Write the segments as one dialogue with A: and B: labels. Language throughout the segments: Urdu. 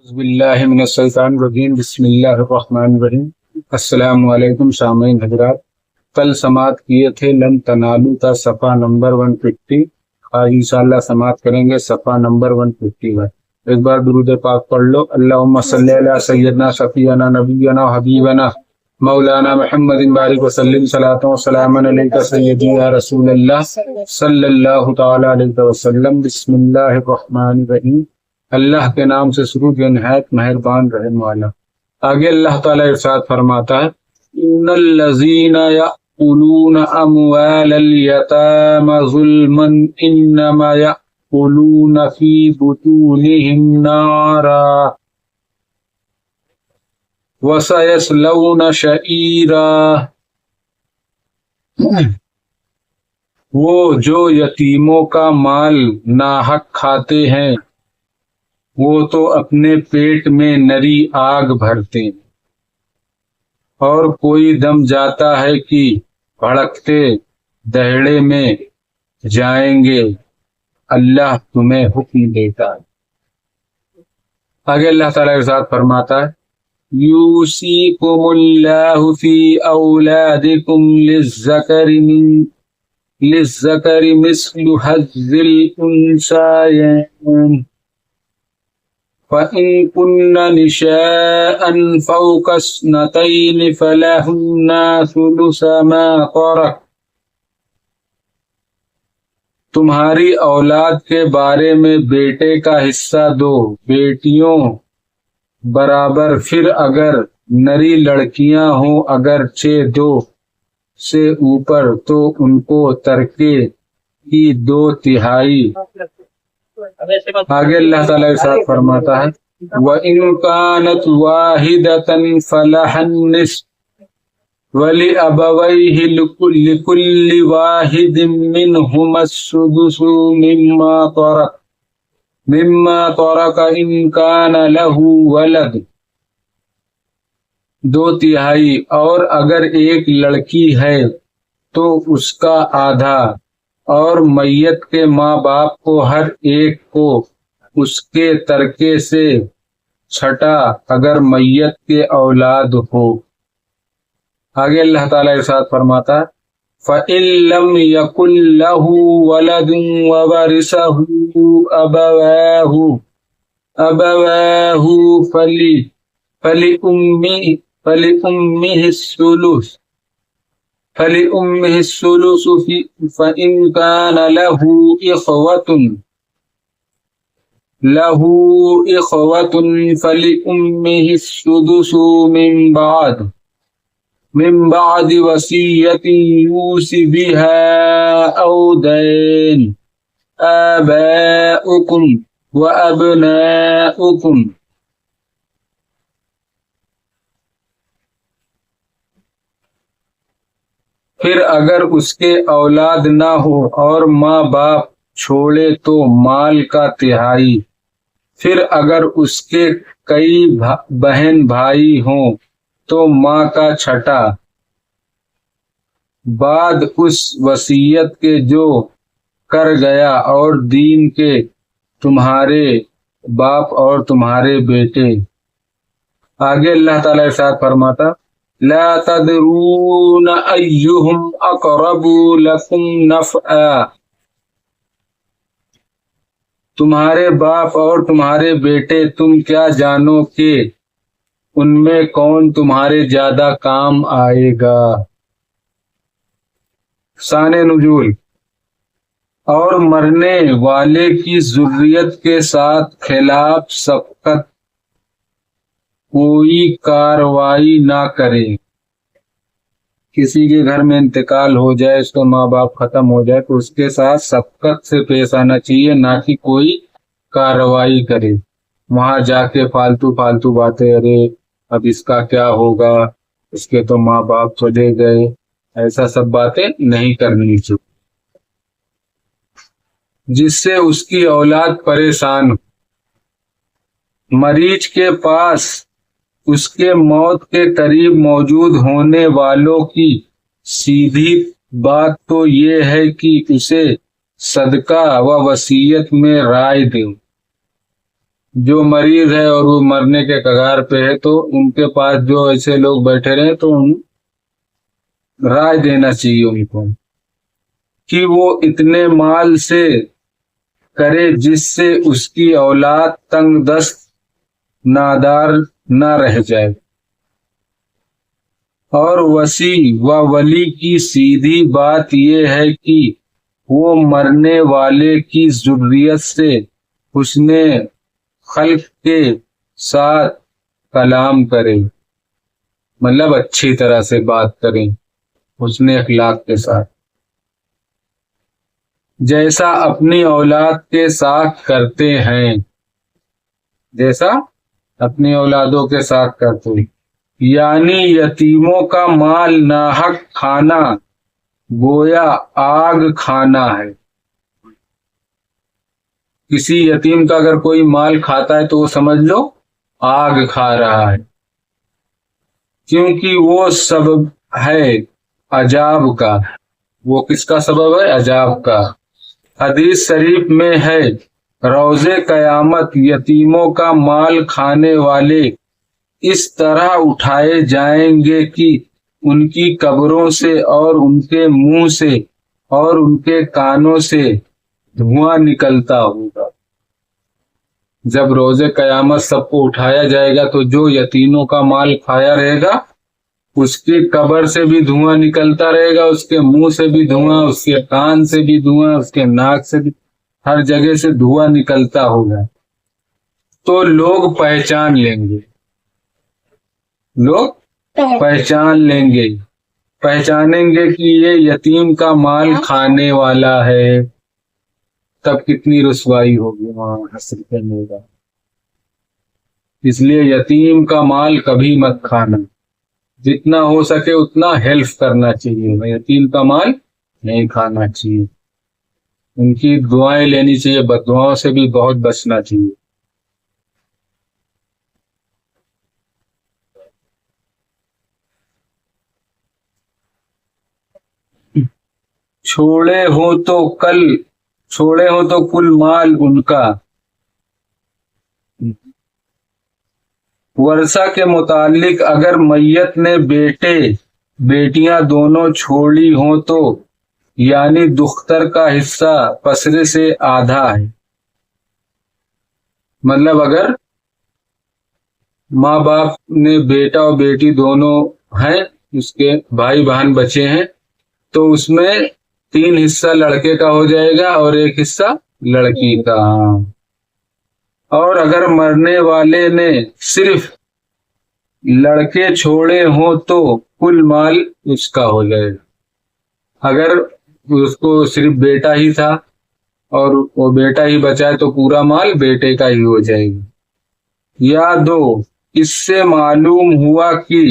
A: اعوذ باللہ من الشیطان الرجیم بسم اللہ الرحمن الرحیم۔ السلام علیکم سامعین حضرات، کل سماعت کیے تھے لن تنالو کا صفحہ نمبر 150، آج انشاءاللہ سماعت کریں گے صفحہ نمبر 151۔ ایک بار درود پاک پڑھ لو۔ اللہم صلی علی سیدنا شفیعنا نبینا حبیبنا مولانا محمد بارک وسلم صلاۃ و سلام علیک سیدی یا رسول اللہ صلی اللہ تعالی علیہ وسلم۔ بسم اللہ الرحمن الرحیم، اللہ کے نام سے شروع جو نہایت مہربان رحم والا۔ آگے اللہ تعالیٰ ارشاد فرماتا ہے ان الذین یأکلون اموال الیتامی ظلما انما یأکلون فی بطونہم نارا وسیصلون سعیرا۔ وہ جو یتیموں کا مال ناحق کھاتے ہیں وہ تو اپنے پیٹ میں نری آگ بھرتے ہیں، اور کوئی دم جاتا ہے کہ بھڑکتے دہڑے میں جائیں گے، اللہ تمہیں حکم دیتا ہے۔ آگے اللہ تعالیٰ ارشاد فرماتا ہے یوصیکم اللہ فی اولادکم للذکر مثل حظ الانثیین فَإِن كُنَّ نِسَاءً فَوْقَ اثْنَتَيْنِ فَلَهُنَّ ثُلُثُ مَا تَرَكَ۔ تمہاری اولاد کے بارے میں بیٹے کا حصہ دو، بیٹیوں برابر، پھر اگر نری لڑکیاں ہوں اگرچہ 2 سے اوپر تو ان کو ترکے کی 2/3۔ آگے اللہ تعالیٰ ارشاد فرماتا ہے وَإِن كَانَتْ وَاحِدَةً فَلَهَا النِّصْفُ وَلِأَبَوَيْهِ لِكُلِّ وَاحِدٍ مِّنْهُمَا السُّدُسُ مِمَّا تَرَكَ إِن كَانَ لَهُ وَلَدٌ، 2/3، اور اگر ایک لڑکی ہے تو اس کا آدھا، اور میت کے ماں باپ کو ہر ایک کو اس کے ترکے سے چھٹا اگر میت کے اولاد ہو۔ آگے اللہ تعالیٰ ارشاد فرماتا فَإِن لَّمْ يَكُن لَّهُ وَلَدٌ وَوَرِثَهُ أَبَوَاهُ فَلِأُمِّهِ الثُّلُثُ فَإِن كَانَ لَهُ إِخْوَةٌ فَلِأُمِّهِ السُّدُسُ من بعد وصية يوصي بها أو دين آباؤكم وأبناؤكم۔ پھر اگر اس کے اولاد نہ ہو اور ماں باپ چھوڑے تو مال کا 1/3، پھر اگر اس کے کئی بہن بھائی ہوں تو ماں کا 1/6، بعد اس وصیت کے جو کر گیا، اور دین کے تمہارے باپ اور تمہارے بیٹے۔ آگے اللہ تعالیٰ ارشاد فرماتا لا تدرون ایہم اقرب لکم نفعا، تمہارے باپ اور تمہارے بیٹے تم کیا جانو کہ ان میں کون تمہارے زیادہ کام آئے گا۔ شان نزول، اور مرنے والے کی ذریت کے ساتھ خلاف سبقت کوئی کارروائی نہ کرے۔ کسی کے گھر میں انتقال ہو جائے، اس کا ماں باپ ختم ہو جائے تو اس کے ساتھ سبقت سے پیش آنا چاہیے، نہ کہ کوئی کارروائی کرے۔ وہاں جا کے فالتو باتیں، ارے اب اس کا کیا ہوگا، اس کے تو ماں باپ چلے گئے، ایسا سب باتیں نہیں کرنی چاہیے جس سے اس کی اولاد پریشان ہو۔ مریض کے پاس اس کے موت کے قریب موجود ہونے والوں کی سیدھی بات تو یہ ہے کہ اسے صدقہ و وصیت میں رائے دیں، جو مریض ہے اور وہ مرنے کے کگار پہ ہے تو ان کے پاس جو ایسے لوگ بیٹھے رہے تو ان رائے دینا چاہیے ان کو کہ وہ اتنے مال سے کرے جس سے اس کی اولاد تنگ دست نادار نہ رہ جائے، اور وسیع و ولی کی سیدھی بات یہ ہے کہ وہ مرنے والے کی ذریت سے حسن خلق کے ساتھ کلام کرے، مطلب اچھی طرح سے بات کریں حسن اخلاق کے ساتھ، جیسا اپنی اولاد کے ساتھ کرتے ہیں، جیسا اپنی اولادوں کے ساتھ کرتے ہیں، یعنی یتیموں کا مال ناحق کھانا گویا آگ کھانا ہے۔ کسی یتیم کا اگر کوئی مال کھاتا ہے تو وہ سمجھ لو آگ کھا رہا ہے، کیونکہ وہ سبب ہے عذاب کا۔ وہ کس کا سبب ہے؟ عذاب کا۔ حدیث شریف میں ہے روز قیامت یتیموں کا مال کھانے والے اس طرح اٹھائے جائیں گے کہ ان کی قبروں سے اور ان کے منہ سے اور ان کے کانوں سے دھواں نکلتا ہوگا۔ جب روز قیامت سب کو اٹھایا جائے گا تو جو یتیموں کا مال کھایا رہے گا اس کی قبر سے بھی دھواں نکلتا رہے گا، اس کے منہ سے بھی دھواں، اس کے کان سے بھی دھواں، اس کے ناک سے بھی، ہر جگہ سے دھواں نکلتا ہوگا۔ تو لوگ پہچان لیں گے، لوگ پہچان لیں گے، پہچانیں گے کہ یہ یتیم کا مال کھانے والا ہے۔ تب کتنی رسوائی ہوگی وہاں حسر کرنے کا۔ اس لیے یتیم کا مال کبھی مت کھانا، جتنا ہو سکے اتنا ہیلپ کرنا چاہیے، یتیم کا مال نہیں کھانا چاہیے، ان کی دعائیں لینی چاہیے، بد دعاؤں سے بھی بہت بچنا چاہیے۔ چھوڑے ہو تو کل مال ان کا، ورثہ کے متعلق اگر میت نے بیٹے بیٹیاں دونوں چھوڑی ہوں تو یعنی دختر کا حصہ پسرے سے آدھا ہے، مطلب اگر ماں باپ نے بیٹا اور بیٹی دونوں ہیں، اس کے بھائی بہن بچے ہیں، تو اس میں 3 حصہ لڑکے کا ہو جائے گا اور 1 حصہ لڑکی کا۔ اور اگر مرنے والے نے صرف لڑکے چھوڑے ہوں تو کل مال اس کا ہو جائے گا۔ اگر اس کو صرف بیٹا ہی تھا اور وہ بیٹا ہی بچا ہے تو پورا مال بیٹے کا ہی ہو جائے گا۔ یا دو، اس سے معلوم ہوا کہ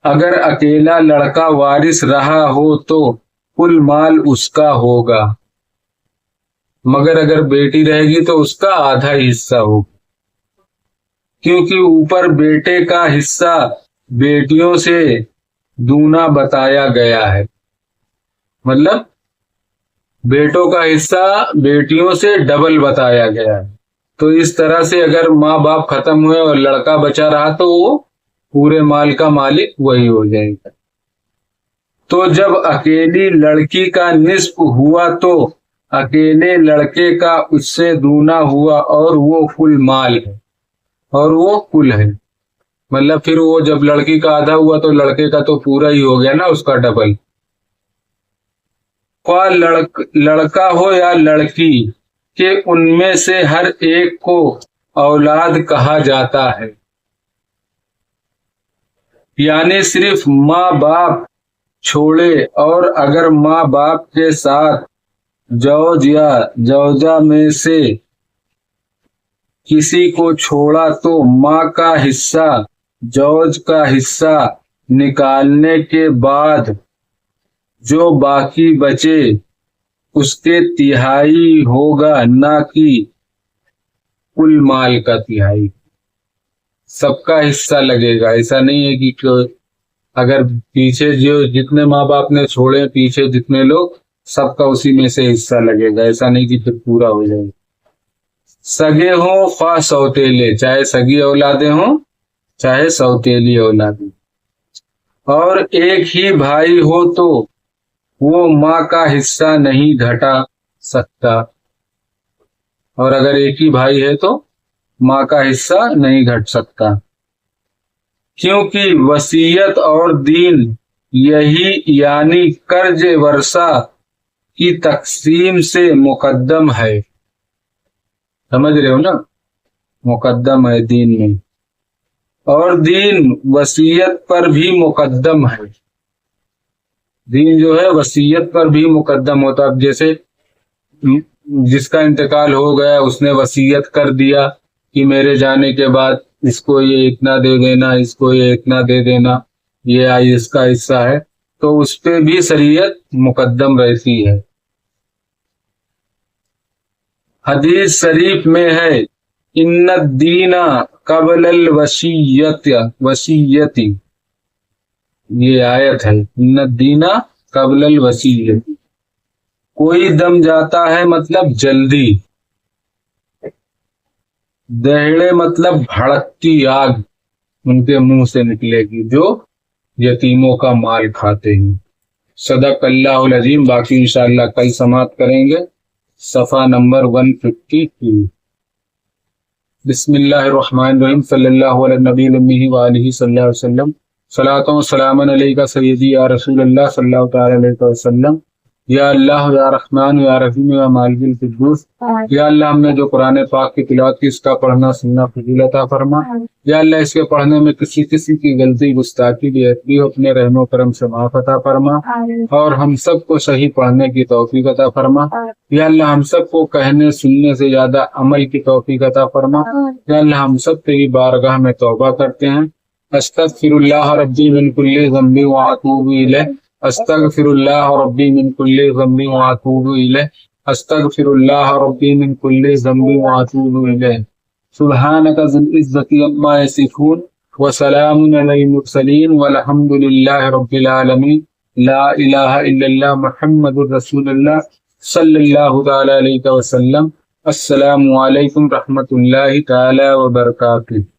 A: اگر اکیلا لڑکا وارث رہا ہو تو کل مال اس کا ہوگا، مگر اگر بیٹی رہے گی تو اس کا آدھا ہی حصہ ہوگا، کیونکہ اوپر بیٹے کا حصہ بیٹیوں سے دونا بتایا گیا ہے، مطلب بیٹوں کا حصہ بیٹیوں سے ڈبل بتایا گیا ہے۔ تو اس طرح سے اگر ماں باپ ختم ہوئے اور لڑکا بچا رہا تو وہ پورے مال کا مالک وہی ہو جائے گا۔ تو جب اکیلی لڑکی کا نصف ہوا تو اکیلے لڑکے کا اس سے دونا ہوا اور وہ کل مال ہے، اور وہ کل ہے، مطلب پھر وہ جب لڑکی کا آدھا ہوا تو لڑکے کا تو پورا ہی ہو گیا نا، اس کا ڈبل۔ خواہ لڑکا ہو یا لڑکی کہ ان میں سے ہر ایک کو اولاد کہا جاتا ہے، یعنی صرف ماں باپ چھوڑے، اور اگر ماں باپ کے ساتھ زوج یا زوجہ میں سے کسی کو چھوڑا تو ماں کا حصہ زوج کا حصہ نکالنے کے بعد جو باقی بچے اس کے تہائی ہوگا، نہ کہ کل مال کا تہائی، سب کا حصہ لگے گا۔ ایسا نہیں ہے کہ اگر پیچھے جو جتنے ماں باپ نے چھوڑے پیچھے جتنے لوگ، سب کا اسی میں سے حصہ لگے گا، ایسا نہیں کہ پھر پورا ہو جائے گا۔ سگے ہوں خواہ سوتیلے، چاہے سگی اولادیں ہوں چاہے سوتیلی اولادیں، اور ایک ہی بھائی ہو تو وہ ماں کا حصہ نہیں گھٹا سکتا، اور اگر ایک ہی بھائی ہے تو ماں کا حصہ نہیں گھٹ سکتا، کیونکہ وصیت اور دین یہی یعنی قرض ورثہ کی تقسیم سے مقدم ہے۔ سمجھ رہے ہو نا، مقدم ہے دین میں، اور دین وصیت پر بھی مقدم ہے۔ دین جو ہے وصیت پر بھی مقدم ہوتا، اب جیسے جس کا انتقال ہو گیا اس نے وصیت کر دیا کہ میرے جانے کے بعد اس کو یہ اتنا دے دینا، اس کو یہ اتنا دے دینا، یہ اس کا حصہ ہے، تو اس پہ بھی شریعت مقدم رہتی ہے۔ حدیث شریف میں ہے ان الدین قبل وصیتی، یہ آیت ہے، ان الدین قبل الوصیت، کوئی دم جاتا ہے مطلب جلدی، دہڑے مطلب بھڑکتی آگ ان کے منہ سے نکلے گی جو یتیموں کا مال کھاتے ہیں۔ صدق اللہ العظیم۔ باقی انشاءاللہ کل سماعت کریں گے، صفحہ نمبر 152۔ بسم اللہ الرحمن الرحیم، صلی اللہ علی النبی الامی وآلہ صلی اللہ علیہ وسلم، صلاۃ و سلام علیکہ سیدی یا رسول اللہ صلی اللہ تعالی علیہ وسلم، یا اللہ یا رحمان یا رحیم یا مالک القدوس، یا اللہ ہم نے جو قرآن پاک کی تلاوت کی اس کا پڑھنا سننا فضیل عطا فرما، یا اللہ اس کے پڑھنے میں کسی کی غلطی گستاخی بھی ہے اپنے رحم و کرم سے معاف عطا فرما، اور ہم سب کو صحیح پڑھنے کی توفیق عطا فرما، یا اللہ ہم سب کو کہنے سننے سے زیادہ عمل کی توفیق عطا فرما، یا اللہ ہم سب تیری بارگاہ میں توبہ کرتے ہیں، استغفر اللہ ربی من کل ذنب واتوب الیہ، استغفر اللہ ربی من کل ذنب واتوب الیہ، استغفر اللہ ربی من کل ذنب واتوب الیہ، سبحانک ذی العزۃ عما یصفون وسلام علی المرسلین والحمد للہ رب العالمین، لا الہ الا اللہ محمد الرسول اللہ صلی اللہ تعالی علیہ وسلم۔ السلام علیکم رحمۃ اللہ تعالی وبرکاتہ۔